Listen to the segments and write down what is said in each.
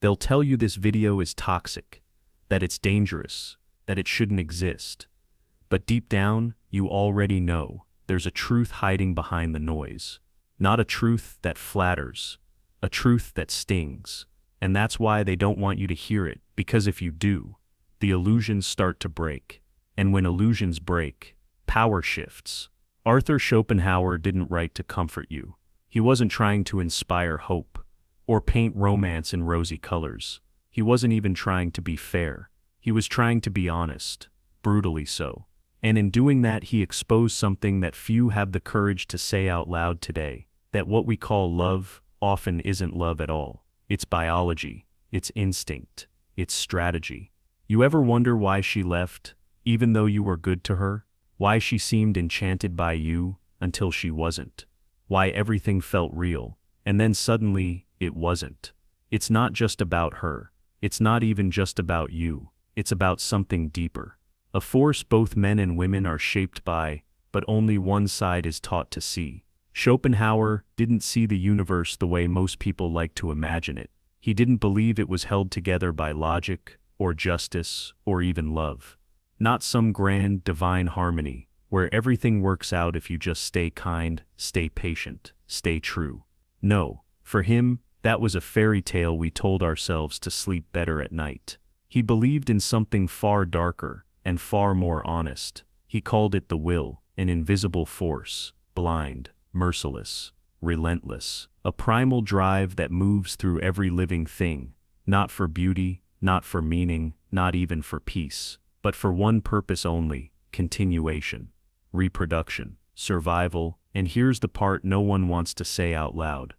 They'll tell you this video is toxic, that it's dangerous, that it shouldn't exist. But deep down, you already know there's a truth hiding behind the noise. Not a truth that flatters, a truth that stings. And that's why they don't want you to hear it, because if you do, the illusions start to break. And when illusions break, power shifts. Arthur Schopenhauer didn't write to comfort you. He wasn't trying to inspire hope or paint romance in rosy colors. He wasn't even trying to be fair. He was trying to be honest, brutally so. And in doing that, he exposed something that few have the courage to say out loud today, that what we call love often isn't love at all. It's biology, it's instinct, it's strategy. You ever wonder why she left, even though you were good to her? Why she seemed enchanted by you until she wasn't? Why everything felt real, and then suddenly, it wasn't? It's not just about her. It's not even just about you. It's about something deeper. A force both men and women are shaped by, but only one side is taught to see. Schopenhauer didn't see the universe the way most people like to imagine it. He didn't believe it was held together by logic, or justice, or even love. Not some grand, divine harmony, where everything works out if you just stay kind, stay patient, stay true. No, for him, that was a fairy tale we told ourselves to sleep better at night. He believed in something far darker and far more honest. He called it the will, an invisible force, blind, merciless, relentless, a primal drive that moves through every living thing, not for beauty, not for meaning, not even for peace, but for one purpose only: continuation, reproduction, survival. And here's the part no one wants to say out loud.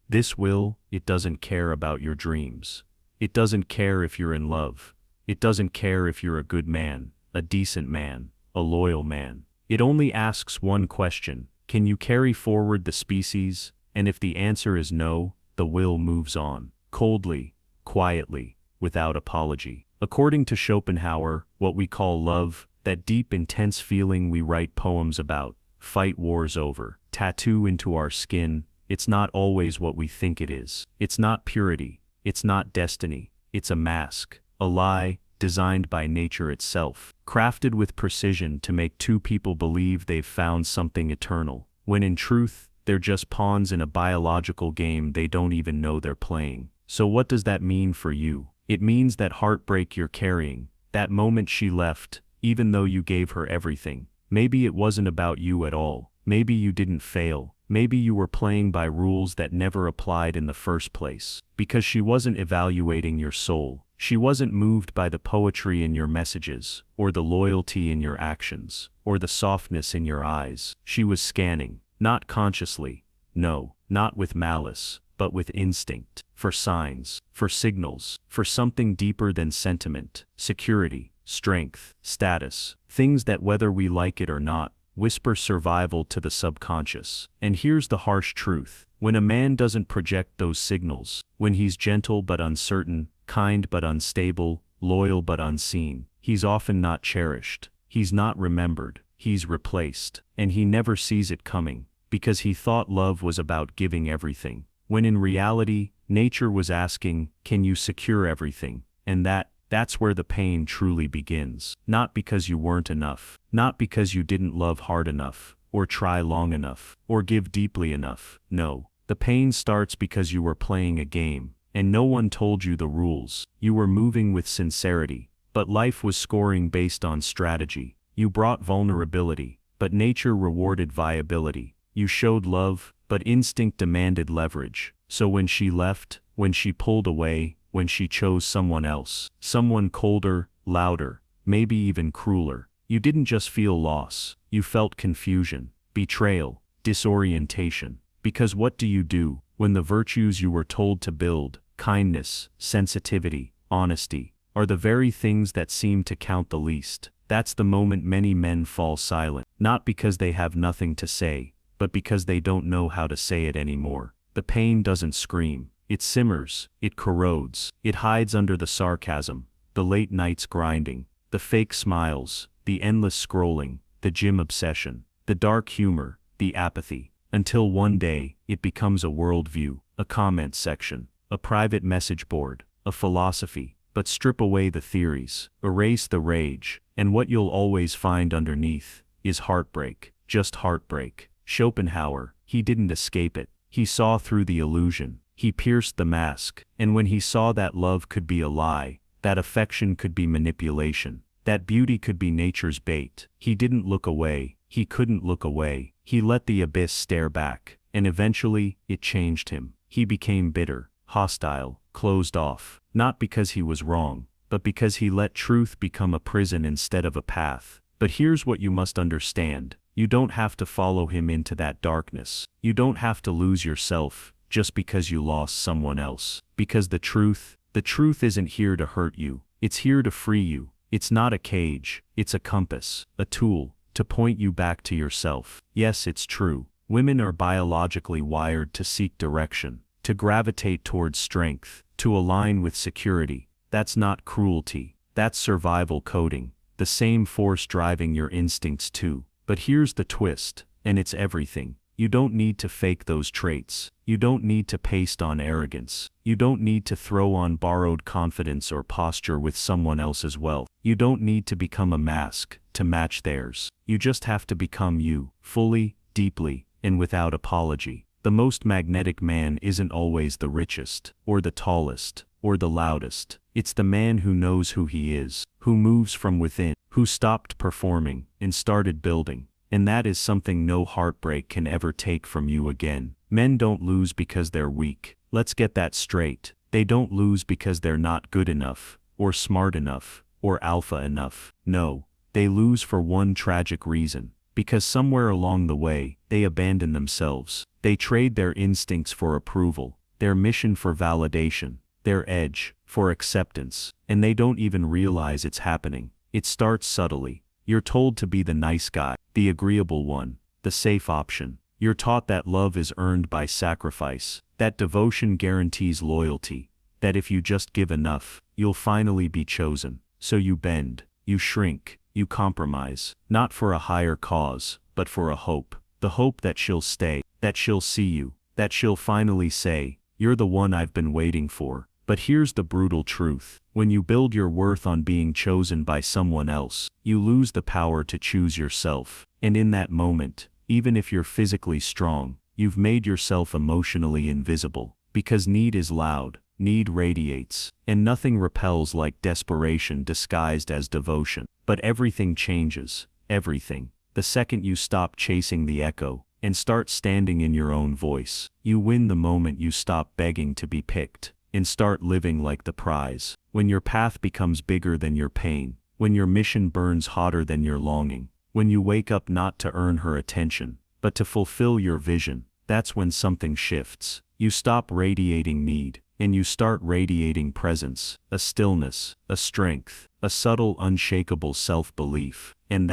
This will, it doesn't care about your dreams. It doesn't care if you're in love. It doesn't care if you're a good man, a decent man, a loyal man. It only asks one question: can you carry forward the species? And if the answer is no, the will moves on, coldly, quietly, without apology. According to Schopenhauer, what we call love, that deep, intense feeling we write poems about, fight wars over, tattoo into our skin, it's not always what we think it is. It's not purity. It's not destiny. It's a mask, a lie, designed by nature itself, crafted with precision to make two people believe they've found something eternal, when in truth, they're just pawns in a biological game they don't even know they're playing. So what does that mean for you? It means that heartbreak you're carrying, that moment she left, even though you gave her everything. Maybe it wasn't about you at all. Maybe you didn't fail. Maybe you were playing by rules that never applied in the first place. Because she wasn't evaluating your soul. She wasn't moved by the poetry in your messages, or the loyalty in your actions, or the softness in your eyes. She was scanning, not consciously, no, not with malice, but with instinct, for signs, for signals, for something deeper than sentiment, security, strength, status, things that, whether we like it or not, whisper survival to the subconscious. And here's the harsh truth: when a man doesn't project those signals, when he's gentle but uncertain, kind but unstable, loyal but unseen, he's often not cherished, he's not remembered, he's replaced. And he never sees it coming, because he thought love was about giving everything, when in reality, nature was asking, can you secure everything? And that's where the pain truly begins. Not because you weren't enough, not because you didn't love hard enough, or try long enough, or give deeply enough. No, the pain starts because you were playing a game, and no one told you the rules. You were moving with sincerity, but life was scoring based on strategy. You brought vulnerability, but nature rewarded viability. You showed love, but instinct demanded leverage. So when she left, when she pulled away, when she chose someone else, someone colder, louder, maybe even crueler, you didn't just feel loss, you felt confusion, betrayal, disorientation. Because what do you do when the virtues you were told to build, kindness, sensitivity, honesty, are the very things that seem to count the least? That's the moment many men fall silent, not because they have nothing to say, but because they don't know how to say it anymore. The pain doesn't scream. It simmers, it corrodes, it hides under the sarcasm, the late nights grinding, the fake smiles, the endless scrolling, the gym obsession, the dark humor, the apathy, until one day, it becomes a worldview, a comment section, a private message board, a philosophy, but strip away the theories, erase the rage, and what you'll always find underneath is heartbreak, just heartbreak. Schopenhauer, he didn't escape it. He saw through the illusion. He pierced the mask, and when he saw that love could be a lie, that affection could be manipulation, that beauty could be nature's bait, he didn't look away. He couldn't look away. He let the abyss stare back, and eventually, it changed him. He became bitter, hostile, closed off, not because he was wrong, but because he let truth become a prison instead of a path. But here's what you must understand. You don't have to follow him into that darkness. You don't have to lose yourself just because you lost someone else. Because the truth isn't here to hurt you. It's here to free you. It's not a cage. It's a compass, a tool, to point you back to yourself. Yes, it's true. Women are biologically wired to seek direction, to gravitate towards strength, to align with security. That's not cruelty. That's survival coding. The same force driving your instincts too. But here's the twist, and it's everything. You don't need to fake those traits. You don't need to paste on arrogance. You don't need to throw on borrowed confidence or posture with someone else's wealth. You don't need to become a mask to match theirs. You just have to become you, fully, deeply, and without apology. The most magnetic man isn't always the richest, or the tallest, or the loudest. It's the man who knows who he is, who moves from within, who stopped performing and started building. And that is something no heartbreak can ever take from you again. Men don't lose because they're weak. Let's get that straight. They don't lose because they're not good enough, or smart enough, or alpha enough. No, they lose for one tragic reason. Because somewhere along the way, they abandon themselves. They trade their instincts for approval, their mission for validation, their edge for acceptance, and they don't even realize it's happening. It starts subtly. You're told to be the nice guy, the agreeable one, the safe option. You're taught that love is earned by sacrifice, that devotion guarantees loyalty, that if you just give enough, you'll finally be chosen. So you bend, you shrink, you compromise, not for a higher cause, but for a hope. The hope that she'll stay, that she'll see you, that she'll finally say, "You're the one I've been waiting for." But here's the brutal truth. When you build your worth on being chosen by someone else, you lose the power to choose yourself. And in that moment, even if you're physically strong, you've made yourself emotionally invisible. Because need is loud, need radiates, and nothing repels like desperation disguised as devotion. But everything changes, everything. The second you stop chasing the echo, and start standing in your own voice, you win the moment you stop begging to be picked, and start living like the prize. When your path becomes bigger than your pain, when your mission burns hotter than your longing, when you wake up not to earn her attention, but to fulfill your vision, that's when something shifts. You stop radiating need, and you start radiating presence, a stillness, a strength, a subtle unshakable self-belief. And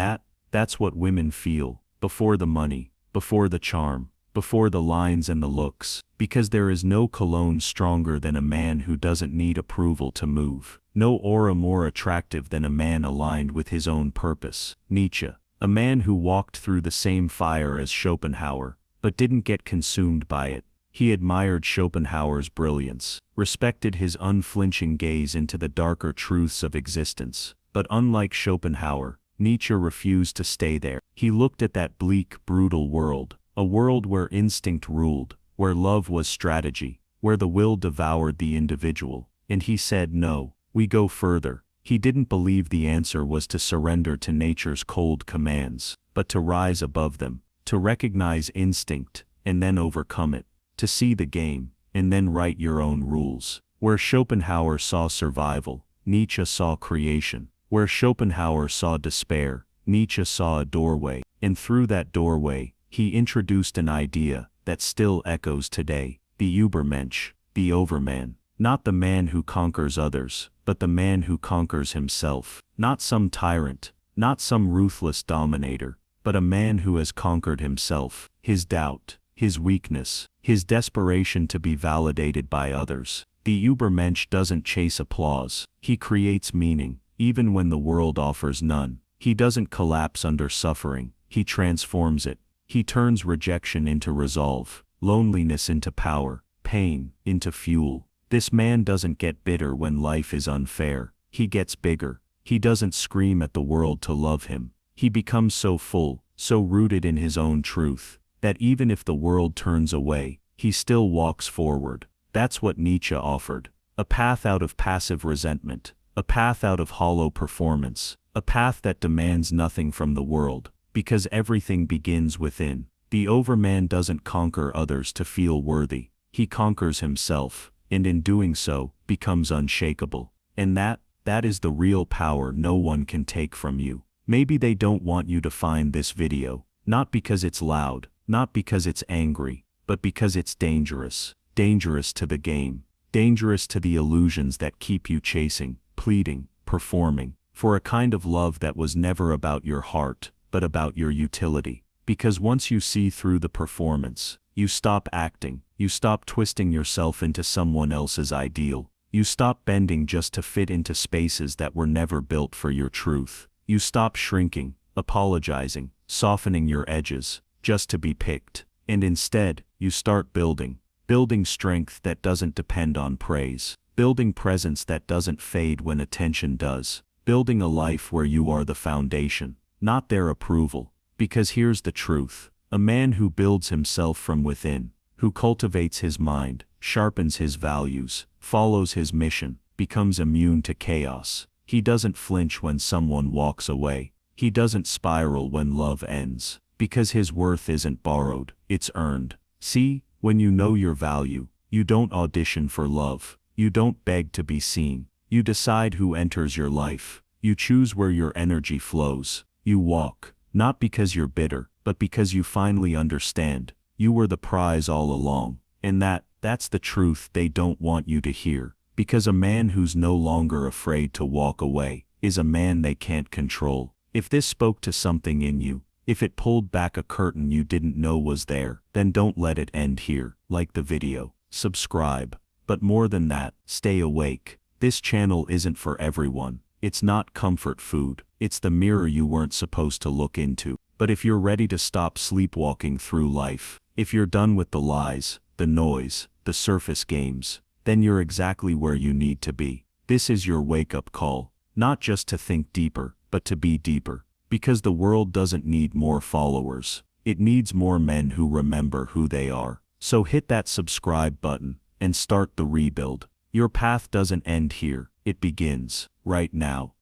that's what women feel, before the money, before the charm, before the lines and the looks, because there is no cologne stronger than a man who doesn't need approval to move, no aura more attractive than a man aligned with his own purpose. Nietzsche, a man who walked through the same fire as Schopenhauer, but didn't get consumed by it. He admired Schopenhauer's brilliance, respected his unflinching gaze into the darker truths of existence. But unlike Schopenhauer, Nietzsche refused to stay there. He looked at that bleak, brutal world, a world where instinct ruled, where love was strategy, where the will devoured the individual, and he said no, we go further. He didn't believe the answer was to surrender to nature's cold commands, but to rise above them, to recognize instinct, and then overcome it, to see the game, and then write your own rules. Where Schopenhauer saw survival, Nietzsche saw creation. Where Schopenhauer saw despair, Nietzsche saw a doorway, and through that doorway, he introduced an idea that still echoes today: the Übermensch, the overman. Not the man who conquers others, but the man who conquers himself. Not some tyrant, not some ruthless dominator, but a man who has conquered himself, his doubt, his weakness, his desperation to be validated by others. The Übermensch doesn't chase applause, he creates meaning. Even when the world offers none, he doesn't collapse under suffering, he transforms it. He turns rejection into resolve, loneliness into power, pain into fuel. This man doesn't get bitter when life is unfair. He gets bigger. He doesn't scream at the world to love him. He becomes so full, so rooted in his own truth, that even if the world turns away, he still walks forward. That's what Nietzsche offered. A path out of passive resentment. A path out of hollow performance. A path that demands nothing from the world, because everything begins within. The overman doesn't conquer others to feel worthy. He conquers himself, and in doing so, becomes unshakable. And that is the real power no one can take from you. Maybe they don't want you to find this video, not because it's loud, not because it's angry, but because it's dangerous. Dangerous to the game. Dangerous to the illusions that keep you chasing, pleading, performing, for a kind of love that was never about your heart, but about your utility. Because once you see through the performance, you stop acting, you stop twisting yourself into someone else's ideal, you stop bending just to fit into spaces that were never built for your truth. You stop shrinking, apologizing, softening your edges, just to be picked, and instead, you start building. Building strength that doesn't depend on praise. Building presence that doesn't fade when attention does. Building a life where you are the foundation, not their approval. Because here's the truth. A man who builds himself from within, who cultivates his mind, sharpens his values, follows his mission, becomes immune to chaos. He doesn't flinch when someone walks away. He doesn't spiral when love ends. Because his worth isn't borrowed, it's earned. See, when you know your value, you don't audition for love. You don't beg to be seen. You decide who enters your life. You choose where your energy flows. You walk, not because you're bitter, but because you finally understand. You were the prize all along. And that's the truth they don't want you to hear. Because a man who's no longer afraid to walk away is a man they can't control. If this spoke to something in you, if it pulled back a curtain you didn't know was there, then don't let it end here. Like the video, subscribe. But more than that, stay awake. This channel isn't for everyone. It's not comfort food. It's the mirror you weren't supposed to look into. But if you're ready to stop sleepwalking through life, if you're done with the lies, the noise, the surface games, then you're exactly where you need to be. This is your wake-up call. Not just to think deeper, but to be deeper. Because the world doesn't need more followers. It needs more men who remember who they are. So hit that subscribe button and start the rebuild. Your path doesn't end here. It begins right now.